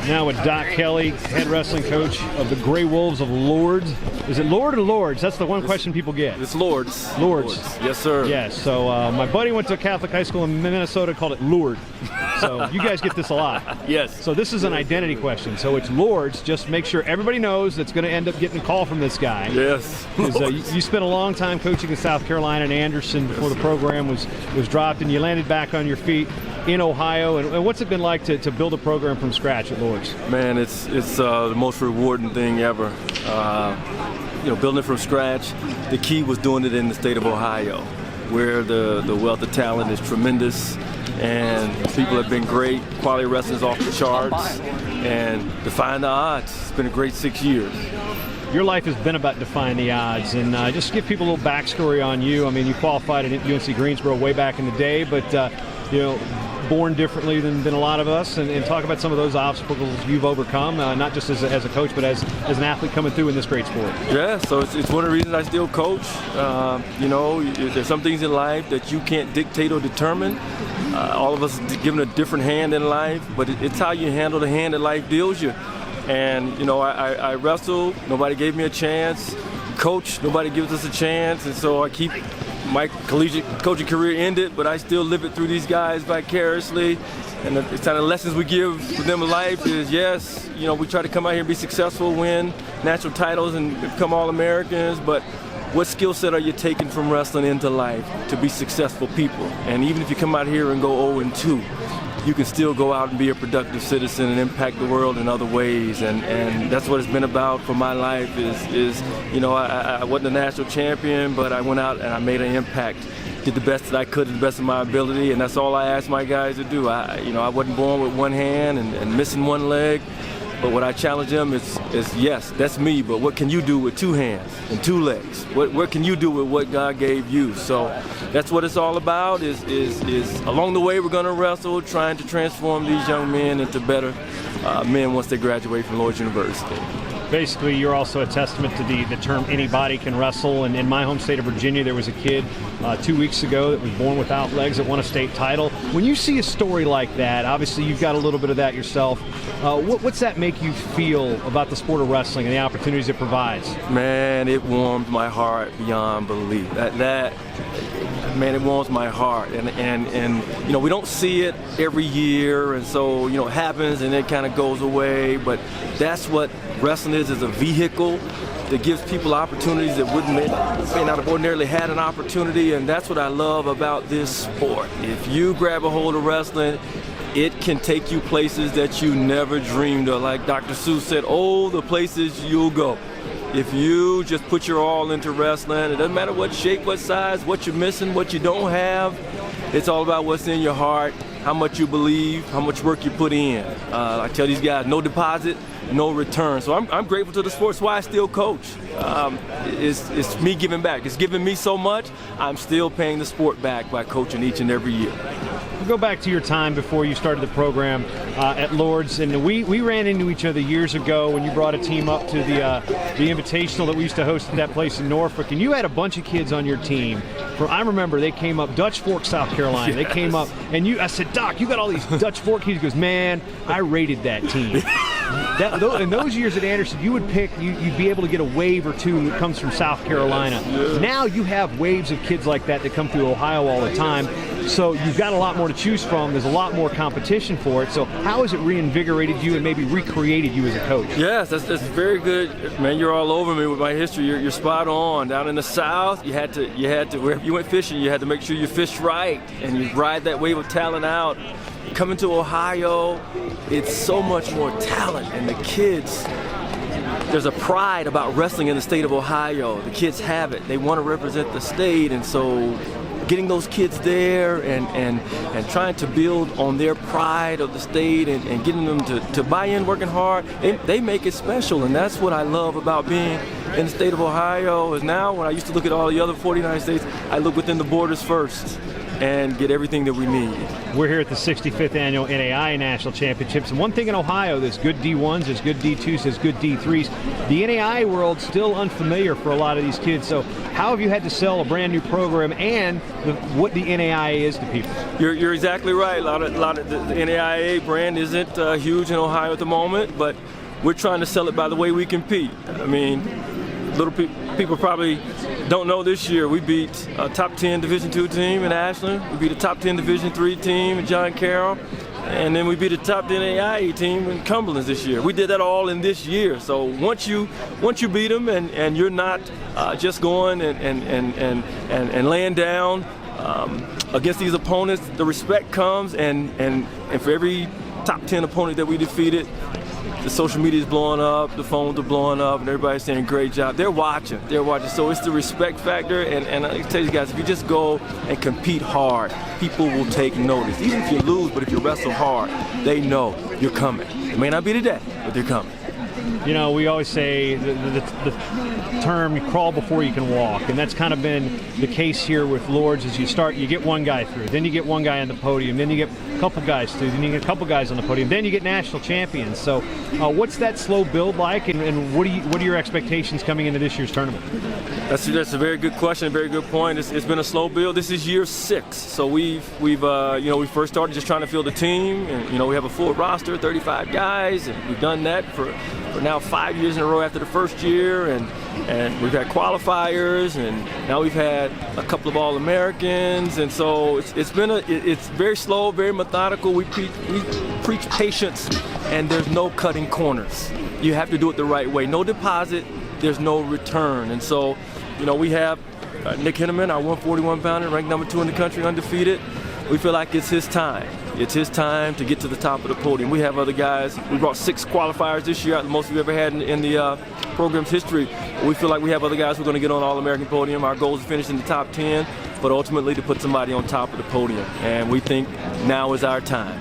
Now with Doc Kelly, head wrestling coach of the Gray Wolves of Lourdes. Is it Lourdes or Lourdes? That's the one question people get. It's Lourdes. Lourdes. Yes, sir. Yes. So my buddy went to a Catholic high school in Minnesota, called it Lourdes. So you guys get this a lot. Yes. So this is an identity question. So it's Lourdes. Just make sure everybody knows that's going to end up getting a call from this guy. Yes. You spent a long time coaching in South Carolina and Anderson before the program was dropped, and you landed back on your feet in Ohio. And what's it been like to build a program from scratch at Lourdes? Man, it's the most rewarding thing ever. Building it from scratch. The key was doing it in the state of Ohio, where the wealth of talent is tremendous, and people have been great. Quality wrestling's off the charts, and defying the odds. It's been a great 6 years. Your life has been about defying the odds, and just give people a little backstory on you. I mean, you qualified at UNC Greensboro way back in the day, but born differently than a lot of us, and talk about some of those obstacles you've overcome, not just as a coach, but as an athlete coming through in this great sport. Yeah, so it's one of the reasons I still coach. There's some things in life that you can't dictate or determine. All of us given a different hand in life, but it's how you handle the hand that life deals you. And I wrestled, nobody gave me a chance. Coach, nobody gives us a chance, and so I keep my collegiate coaching career ended, but I still live it through these guys vicariously. And the kind of lessons we give for them in life is, yes, we try to come out here and be successful, win national titles, and become All-Americans, but what skill set are you taking from wrestling into life to be successful people? And even if you come out here and go 0-2, you can still go out and be a productive citizen and impact the world in other ways, and that's what it's been about for my life. I wasn't a national champion, but I went out and I made an impact, did the best that I could to the best of my ability, and that's all I asked my guys to do. I wasn't born with one hand and missing one leg, but what I challenge them is yes, that's me, but what can you do with two hands and two legs? What can you do with what God gave you? So that's what it's all about, is along the way we're going to wrestle, trying to transform these young men into better men once they graduate from Lourdes University. Basically, you're also a testament to the term anybody can wrestle. And in my home state of Virginia, there was a kid 2 weeks ago that was born without legs that won a state title. When you see a story like that, obviously you've got a little bit of that yourself. What's that make you feel about the sport of wrestling and the opportunities it provides? Man, it warms my heart beyond belief. Man, it warms my heart, and we don't see it every year, and so it happens and it kind of goes away. But that's what wrestling is a vehicle that gives people opportunities that may not have ordinarily had an opportunity, and that's what I love about this sport. If you grab a hold of wrestling, it can take you places that you never dreamed of. Like Dr. Seuss said, the places you'll go. If you just put your all into wrestling, it doesn't matter what shape, what size, what you're missing, what you don't have. It's all about what's in your heart, how much you believe, how much work you put in. I tell these guys, no deposit, no return. So I'm grateful to the sport. That's why I still coach. It's me giving back. It's giving me so much. I'm still paying the sport back by coaching each and every year. We'll go back to your time before you started the program at Lourdes, and we ran into each other years ago when you brought a team up to the Invitational that we used to host at that place in Norfolk, and you had a bunch of kids on your team. I remember they came up, Dutch Fork, South Carolina. Yes. They came up, and I said, Doc, you got all these Dutch Fork kids. He goes, man, I rated that team. In those years at Anderson, you would pick, you'd be able to get a wave or two that comes from South Carolina. Yes. Now you have waves of kids like that come through Ohio all the time. So you've got a lot more to choose from. There's a lot more competition for it. So how has it reinvigorated you and maybe recreated you as a coach? Yes, that's very good. Man, you're all over me with my history. You're spot on. Down in the South, you had to wherever you went fishing, you had to make sure you fished right and you ride that wave of talent out. Coming to Ohio, it's so much more talent, and the kids, there's a pride about wrestling in the state of Ohio. The kids have it. They want to represent the state, and so getting those kids there and trying to build on their pride of the state and getting them to buy in, working hard, they make it special. And that's what I love about being in the state of Ohio. Is now when I used to look at all the other 49 states, I look within the borders first. and get everything that we need. We're here at the 65th Annual NAIA National Championships, and one thing in Ohio, there's good D1s, there's good D2s, there's good D3s. The NAIA world's still unfamiliar for a lot of these kids, so how have you had to sell a brand new program and what the NAIA is to people? You're exactly right. A lot of the NAIA brand isn't huge in Ohio at the moment, but we're trying to sell it by the way we compete. I mean, people probably don't know this year we beat a top 10 Division II team in Ashland. We beat a top 10 Division III team in John Carroll. And then we beat a top 10 NAIA team in Cumberland this year. We did that all in this year. So once you beat them and you're not just going and laying down against these opponents, the respect comes, and for every top 10 opponent that we defeated, the social media is blowing up, the phones are blowing up, and everybody's saying great job. They're watching. So it's the respect factor, and I tell you guys, if you just go and compete hard, people will take notice. Even if you lose, but if you wrestle hard, they know you're coming. It may not be today, but they're coming. You know, we always say the term, you crawl before you can walk, and that's kind of been the case here with Lourdes. As you get one guy through, then you get one guy on the podium, then you get a couple guys through, then you get a couple guys on the podium, then you get national champions. So what's that slow build like, and what are your expectations coming into this year's tournament? That's a very good question, a very good point. It's been a slow build. This is year 6, so we first started just trying to field the team, and we have a full roster, 35 guys, and we've done that for now 5 years in a row after the first year, and we've had qualifiers, and now we've had a couple of All-Americans, and so it's very slow, very methodical. We preach patience, and there's no cutting corners. You have to do it the right way. No deposit, there's no return, and so we have Nick Henneman, our 141-pounder, ranked number 2 in the country, undefeated. We feel like it's his time. It's his time to get to the top of the podium. We have other guys. We brought 6 qualifiers this year, the most we've ever had in the program's history. We feel like we have other guys who are going to get on All-American podium. Our goal is to finish in the top 10, but ultimately to put somebody on top of the podium. And we think now is our time.